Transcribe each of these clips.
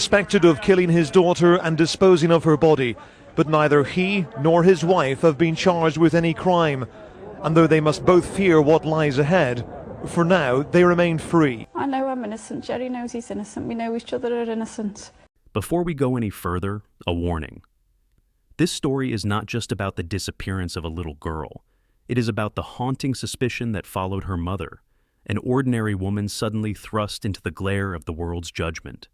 Suspected of killing his daughter and disposing of her body, but neither he nor his wife have been charged with any crime. And though they must both fear what lies ahead, for now they remain free. I know I'm innocent. Gerry knows he's innocent. We know each other are innocent. Before we go any further, a warning. This story is not just about the disappearance of a little girl. It is about the haunting suspicion that followed her mother, an ordinary woman suddenly thrust into the glare of the world's judgment.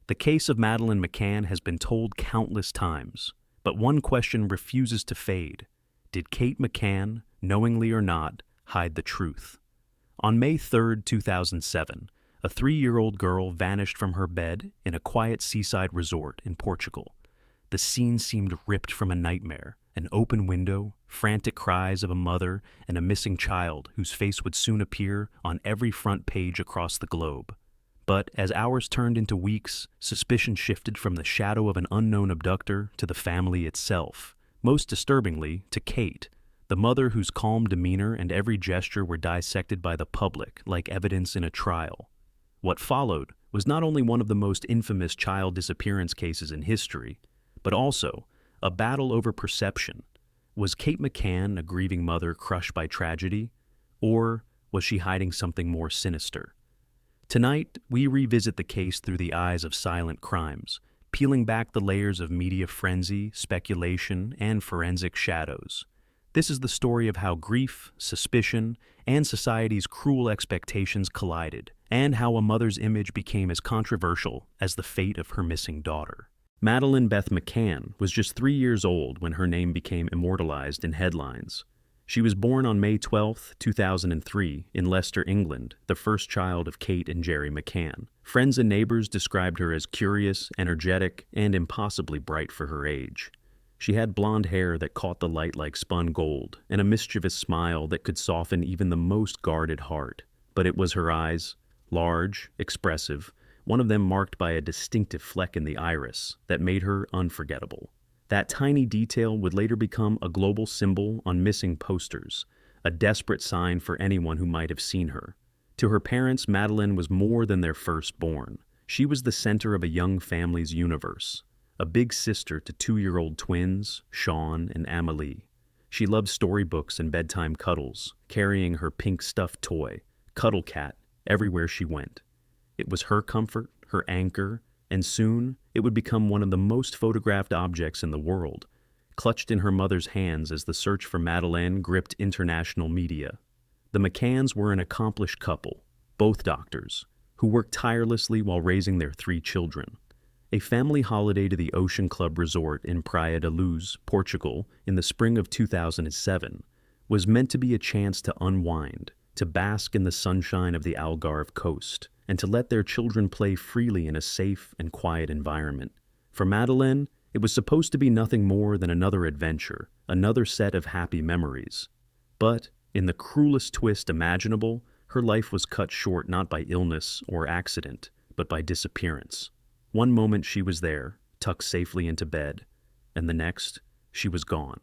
The case of Madeleine McCann has been told countless times, but one question refuses to fade. Did Kate McCann, knowingly or not, hide the truth? On May 3, 2007, a 3-year-old girl vanished from her bed in a quiet seaside resort in Portugal. The scene seemed ripped from a nightmare, an open window, frantic cries of a mother, and a missing child whose face would soon appear on every front page across the globe. But as hours turned into weeks, suspicion shifted from the shadow of an unknown abductor to the family itself. Most disturbingly, to Kate, the mother whose calm demeanor and every gesture were dissected by the public like evidence in a trial. What followed was not only one of the most infamous child disappearance cases in history, but also a battle over perception. Was Kate McCann a grieving mother crushed by tragedy, or was she hiding something more sinister? Tonight, we revisit the case through the eyes of silent crimes, peeling back the layers of media frenzy, speculation, and forensic shadows. This is the story of how grief, suspicion, and society's cruel expectations collided, and how a mother's image became as controversial as the fate of her missing daughter. Madeleine Beth McCann was just 3 years old when her name became immortalized in headlines. She was born on May 12, 2003, in Leicester, England, the first child of Kate and Gerry McCann. Friends and neighbors described her as curious, energetic, and impossibly bright for her age. She had blonde hair that caught the light like spun gold, and a mischievous smile that could soften even the most guarded heart. But it was her eyes, large, expressive, one of them marked by a distinctive fleck in the iris, that made her unforgettable. That tiny detail would later become a global symbol on missing posters, a desperate sign for anyone who might have seen her. To her parents, Madeleine was more than their firstborn. She was the center of a young family's universe, a big sister to 2-year-old twins, Sean and Amelie. She loved storybooks and bedtime cuddles, carrying her pink stuffed toy, Cuddle Cat, everywhere she went. It was her comfort, her anchor, and soon it would become one of the most photographed objects in the world, clutched in her mother's hands as the search for Madeleine gripped international media. The McCanns were an accomplished couple, both doctors, who worked tirelessly while raising their 3 children. A family holiday to the Ocean Club Resort in Praia da Luz, Portugal, in the spring of 2007, was meant to be a chance to unwind, to bask in the sunshine of the Algarve coast, and to let their children play freely in a safe and quiet environment. For Madeleine, it was supposed to be nothing more than another adventure, another set of happy memories. But, in the cruelest twist imaginable, her life was cut short not by illness or accident, but by disappearance. One moment she was there, tucked safely into bed, and the next, she was gone.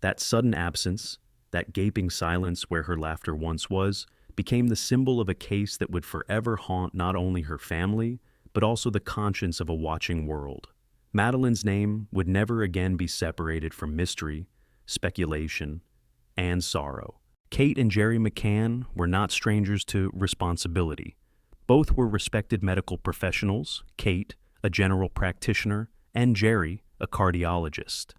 That sudden absence, that gaping silence where her laughter once was, became the symbol of a case that would forever haunt not only her family, but also the conscience of a watching world. Madeleine's name would never again be separated from mystery, speculation, and sorrow. Kate and Gerry McCann were not strangers to responsibility. Both were respected medical professionals, Kate, a general practitioner, and Gerry, a cardiologist.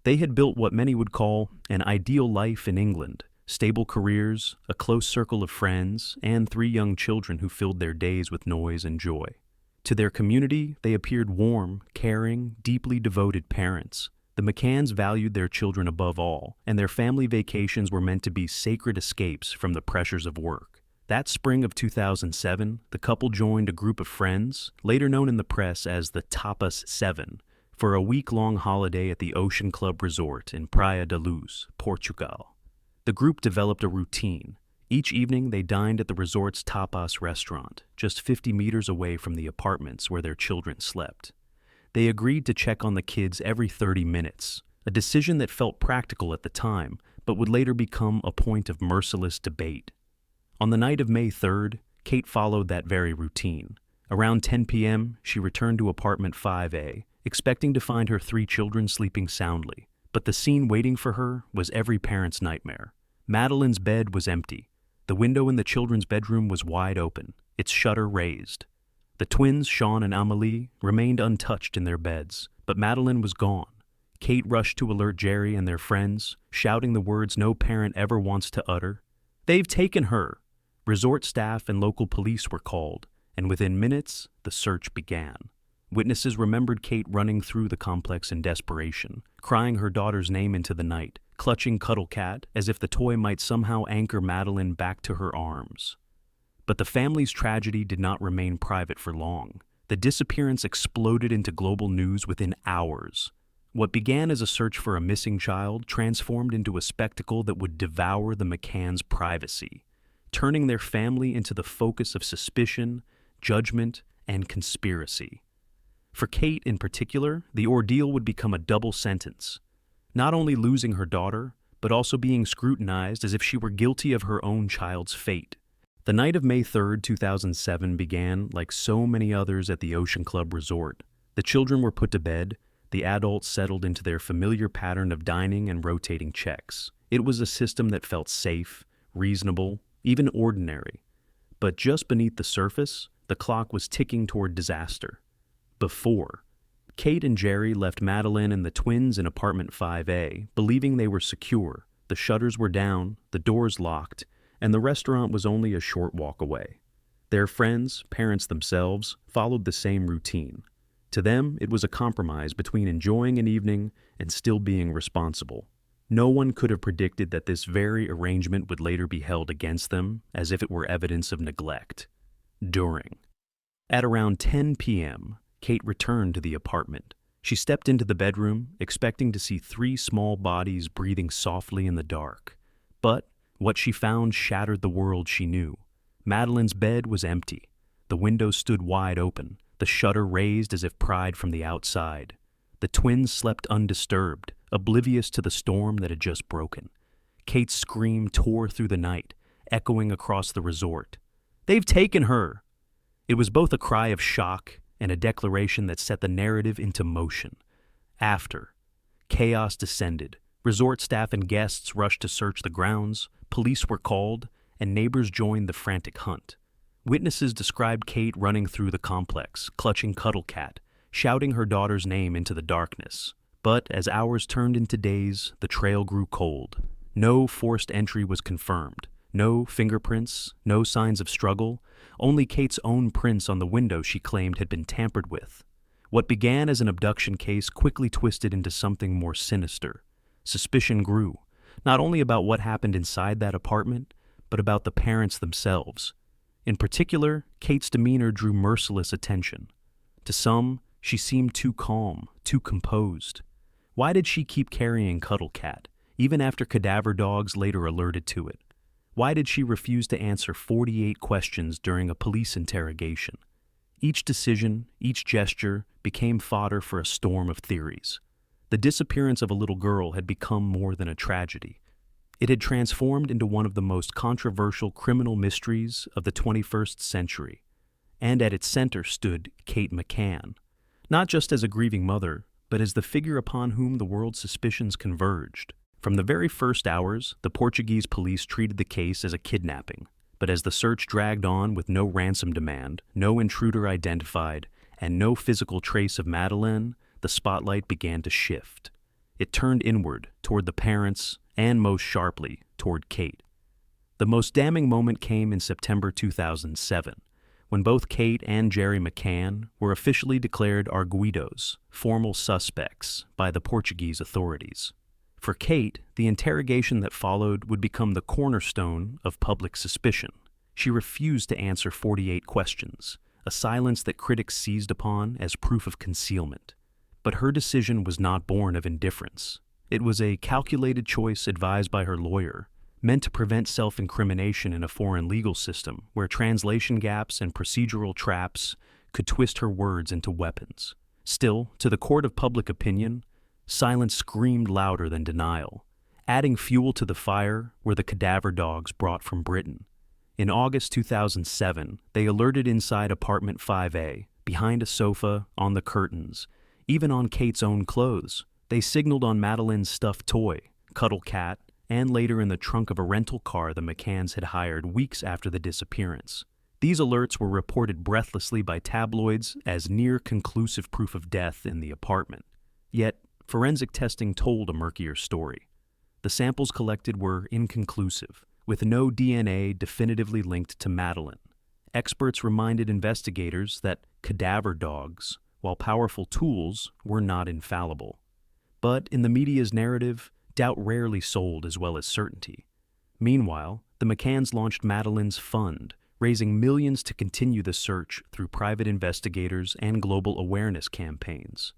They had built what many would call an ideal life in England. Stable careers, a close circle of friends, and 3 young children who filled their days with noise and joy. To their community, they appeared warm, caring, deeply devoted parents. The McCanns valued their children above all, and their family vacations were meant to be sacred escapes from the pressures of work. That spring of 2007, the couple joined a group of friends, later known in the press as the Tapas 7, for a week-long holiday at the Ocean Club Resort in Praia da Luz, Portugal. The group developed a routine. Each evening, they dined at the resort's tapas restaurant, just 50 meters away from the apartments where their children slept. They agreed to check on the kids every 30 minutes, a decision that felt practical at the time, but would later become a point of merciless debate. On the night of May 3rd, Kate followed that very routine. Around 10 p.m., she returned to apartment 5A, expecting to find her 3 children sleeping soundly. But the scene waiting for her was every parent's nightmare. Madeleine's bed was empty. The window in the children's bedroom was wide open, its shutter raised. The twins, Sean and Amélie, remained untouched in their beds, but Madeleine was gone. Kate rushed to alert Gerry and their friends, shouting the words no parent ever wants to utter. "They've taken her!" Resort staff and local police were called, and within minutes, the search began. Witnesses remembered Kate running through the complex in desperation, crying her daughter's name into the night, clutching Cuddle Cat as if the toy might somehow anchor Madeleine back to her arms. But the family's tragedy did not remain private for long. The disappearance exploded into global news within hours. What began as a search for a missing child transformed into a spectacle that would devour the McCann's privacy, turning their family into the focus of suspicion, judgment, and conspiracy. For Kate in particular, the ordeal would become a double sentence, not only losing her daughter, but also being scrutinized as if she were guilty of her own child's fate. The night of May 3, 2007 began like so many others at the Ocean Club Resort. The children were put to bed, the adults settled into their familiar pattern of dining and rotating checks. It was a system that felt safe, reasonable, even ordinary. But just beneath the surface, the clock was ticking toward disaster. Before, Kate and Gerry left Madeleine and the twins in apartment 5A, believing they were secure. The shutters were down, the doors locked, and the restaurant was only a short walk away. Their friends, parents themselves, followed the same routine. To them, it was a compromise between enjoying an evening and still being responsible. No one could have predicted that this very arrangement would later be held against them as if it were evidence of neglect. At around 10 p.m., Kate returned to the apartment. She stepped into the bedroom, expecting to see 3 small bodies breathing softly in the dark. But what she found shattered the world she knew. Madeleine's bed was empty. The window stood wide open, the shutter raised as if pried from the outside. The twins slept undisturbed, oblivious to the storm that had just broken. Kate's scream tore through the night, echoing across the resort. "They've taken her!" It was both a cry of shock and a declaration that set the narrative into motion. After, chaos descended. Resort staff and guests rushed to search the grounds, police were called, and neighbors joined the frantic hunt. Witnesses described Kate running through the complex, clutching Cuddle Cat, shouting her daughter's name into the darkness. But as hours turned into days, the trail grew cold. No forced entry was confirmed. No fingerprints, no signs of struggle, only Kate's own prints on the window she claimed had been tampered with. What began as an abduction case quickly twisted into something more sinister. Suspicion grew, not only about what happened inside that apartment, but about the parents themselves. In particular, Kate's demeanor drew merciless attention. To some, she seemed too calm, too composed. Why did she keep carrying Cuddle Cat, even after cadaver dogs later alerted to it? Why did she refuse to answer 48 questions during a police interrogation? Each decision, each gesture, became fodder for a storm of theories. The disappearance of a little girl had become more than a tragedy. It had transformed into one of the most controversial criminal mysteries of the 21st century. And at its center stood Kate McCann, not just as a grieving mother, but as the figure upon whom the world's suspicions converged. From the very first hours, the Portuguese police treated the case as a kidnapping. But as the search dragged on with no ransom demand, no intruder identified, and no physical trace of Madeleine, the spotlight began to shift. It turned inward, toward the parents, and most sharply, toward Kate. The most damning moment came in September 2007, when both Kate and Gerry McCann were officially declared arguidos, formal suspects, by the Portuguese authorities. For Kate, the interrogation that followed would become the cornerstone of public suspicion. She refused to answer 48 questions, a silence that critics seized upon as proof of concealment. But her decision was not born of indifference. It was a calculated choice advised by her lawyer, meant to prevent self-incrimination in a foreign legal system where translation gaps and procedural traps could twist her words into weapons. Still, to the court of public opinion, silence screamed louder than denial. Adding fuel to the fire were the cadaver dogs brought from Britain. In August 2007, they alerted inside apartment 5A, behind a sofa, on the curtains, even on Kate's own clothes. They signaled on Madeleine's stuffed toy, cuddle cat, and later in the trunk of a rental car the McCanns had hired weeks after the disappearance. These alerts were reported breathlessly by tabloids as near-conclusive proof of death in the apartment. Yet, forensic testing told a murkier story. The samples collected were inconclusive, with no DNA definitively linked to Madeleine. Experts reminded investigators that cadaver dogs, while powerful tools, were not infallible. But in the media's narrative, doubt rarely sold as well as certainty. Meanwhile, the McCanns launched Madeleine's fund, raising millions to continue the search through private investigators and global awareness campaigns.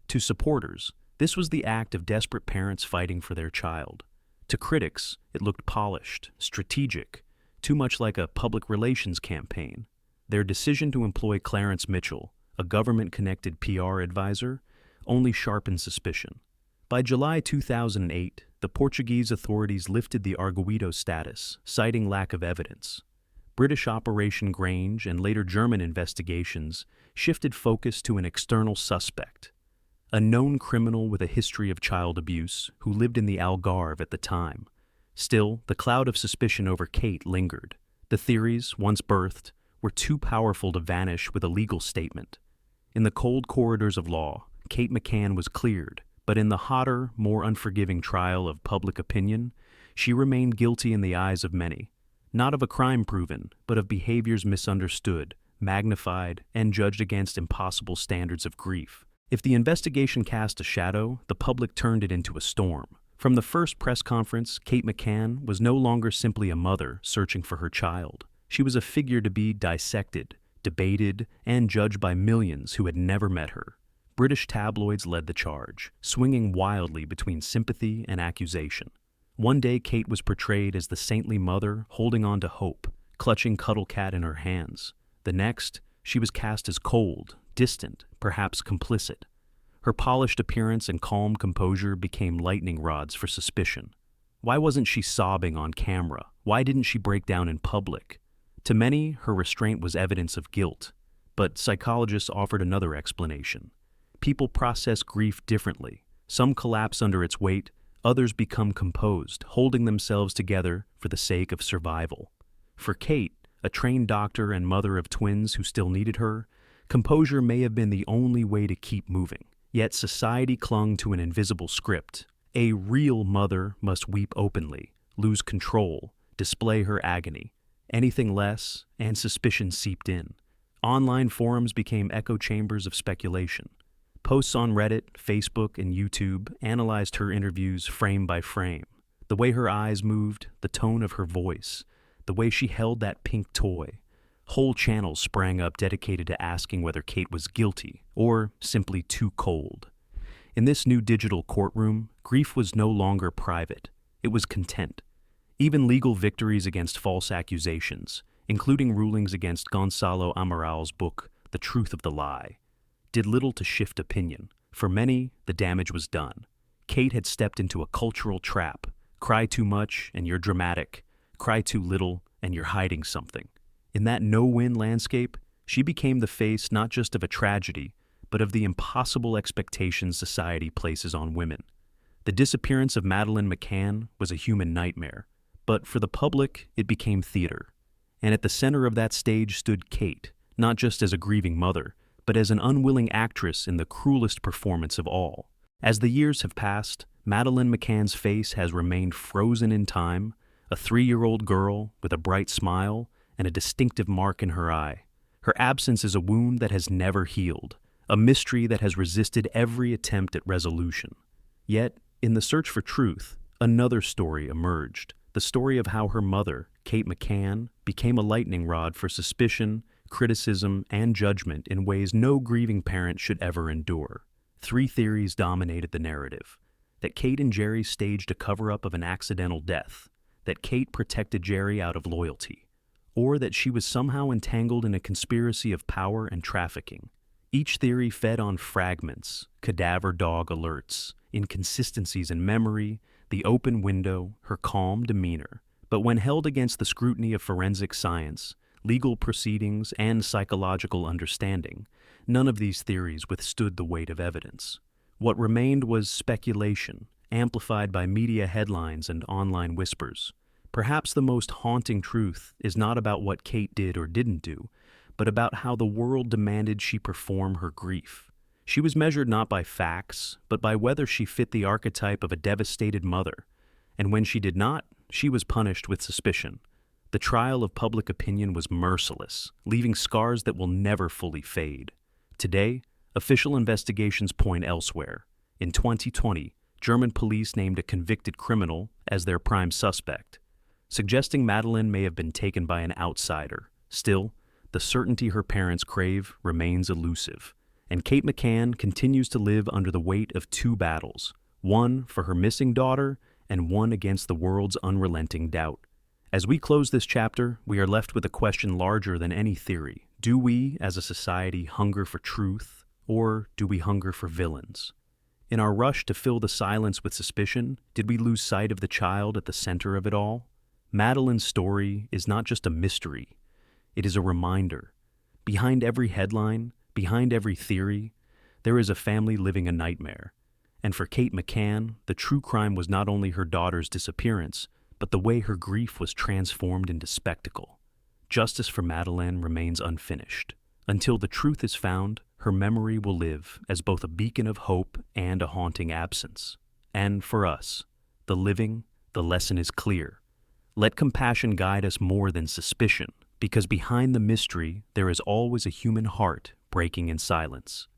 To supporters, this was the act of desperate parents fighting for their child. To critics, it looked polished, strategic, too much like a public relations campaign. Their decision to employ Clarence Mitchell, a government-connected PR advisor, only sharpened suspicion. By July 2008, the Portuguese authorities lifted the Arguido status, citing lack of evidence. British Operation Grange and later German investigations shifted focus to an external suspect, a known criminal with a history of child abuse who lived in the Algarve at the time. Still, the cloud of suspicion over Kate lingered. The theories, once birthed, were too powerful to vanish with a legal statement. In the cold corridors of law, Kate McCann was cleared, but in the hotter, more unforgiving trial of public opinion, she remained guilty in the eyes of many. Not of a crime proven, but of behaviors misunderstood, magnified, and judged against impossible standards of grief. If the investigation cast a shadow, the public turned it into a storm. From the first press conference, Kate McCann was no longer simply a mother searching for her child. She was a figure to be dissected, debated, and judged by millions who had never met her. British tabloids led the charge, swinging wildly between sympathy and accusation. One day Kate was portrayed as the saintly mother holding on to hope, clutching Cuddle Cat in her hands. The next, she was cast as cold, distant, perhaps complicit. Her polished appearance and calm composure became lightning rods for suspicion. Why wasn't she sobbing on camera? Why didn't she break down in public? To many, her restraint was evidence of guilt, but psychologists offered another explanation. People process grief differently. Some collapse under its weight, others become composed, holding themselves together for the sake of survival. For Kate, a trained doctor and mother of twins who still needed her, composure may have been the only way to keep moving. Yet society clung to an invisible script. A real mother must weep openly, lose control, display her agony. Anything less, and suspicion seeped in. Online forums became echo chambers of speculation. Posts on Reddit, Facebook, and YouTube analyzed her interviews frame by frame. The way her eyes moved, the tone of her voice, the way she held that pink toy. Whole channels sprang up dedicated to asking whether Kate was guilty or simply too cold. In this new digital courtroom, grief was no longer private. It was content. Even legal victories against false accusations, including rulings against Gonzalo Amaral's book, The Truth of the Lie, did little to shift opinion. For many, the damage was done. Kate had stepped into a cultural trap. Cry too much and you're dramatic. Cry too little and you're hiding something. In that no-win landscape, she became the face not just of a tragedy, but of the impossible expectations society places on women. The disappearance of Madeleine McCann was a human nightmare, but for the public, it became theater. And at the center of that stage stood Kate, not just as a grieving mother, but as an unwilling actress in the cruelest performance of all. As the years have passed, Madeleine McCann's face has remained frozen in time, a 3-year-old girl with a bright smile and a distinctive mark in her eye. Her absence is a wound that has never healed, a mystery that has resisted every attempt at resolution. Yet, in the search for truth, another story emerged, the story of how her mother, Kate McCann, became a lightning rod for suspicion, criticism, and judgment in ways no grieving parent should ever endure. 3 theories dominated the narrative: that Kate and Gerry staged a cover-up of an accidental death, that Kate protected Gerry out of loyalty, or that she was somehow entangled in a conspiracy of power and trafficking. Each theory fed on fragments, cadaver dog alerts, inconsistencies in memory, the open window, her calm demeanor, But when held against the scrutiny of forensic science, legal proceedings, and psychological understanding, none of these theories withstood the weight of evidence. What remained was speculation, amplified by media headlines and online whispers. Perhaps the most haunting truth is not about what Kate did or didn't do, but about how the world demanded she perform her grief. She was measured not by facts, but by whether she fit the archetype of a devastated mother. And when she did not, she was punished with suspicion. The trial of public opinion was merciless, leaving scars that will never fully fade. Today, official investigations point elsewhere. In 2020, German police named a convicted criminal as their prime suspect, suggesting Madeleine may have been taken by an outsider. Still, the certainty her parents crave remains elusive, and Kate McCann continues to live under the weight of two battles, one for her missing daughter and one against the world's unrelenting doubt. As we close this chapter, we are left with a question larger than any theory. Do we, as a society, hunger for truth, or do we hunger for villains? In our rush to fill the silence with suspicion, did we lose sight of the child at the center of it all? Madeleine's story is not just a mystery, it is a reminder. Behind every headline, behind every theory, there is a family living a nightmare. And for Kate McCann, the true crime was not only her daughter's disappearance, but the way her grief was transformed into spectacle. Justice for Madeleine remains unfinished. Until the truth is found, her memory will live as both a beacon of hope and a haunting absence. And for us, the living, the lesson is clear. Let compassion guide us more than suspicion, because behind the mystery there is always a human heart breaking in silence.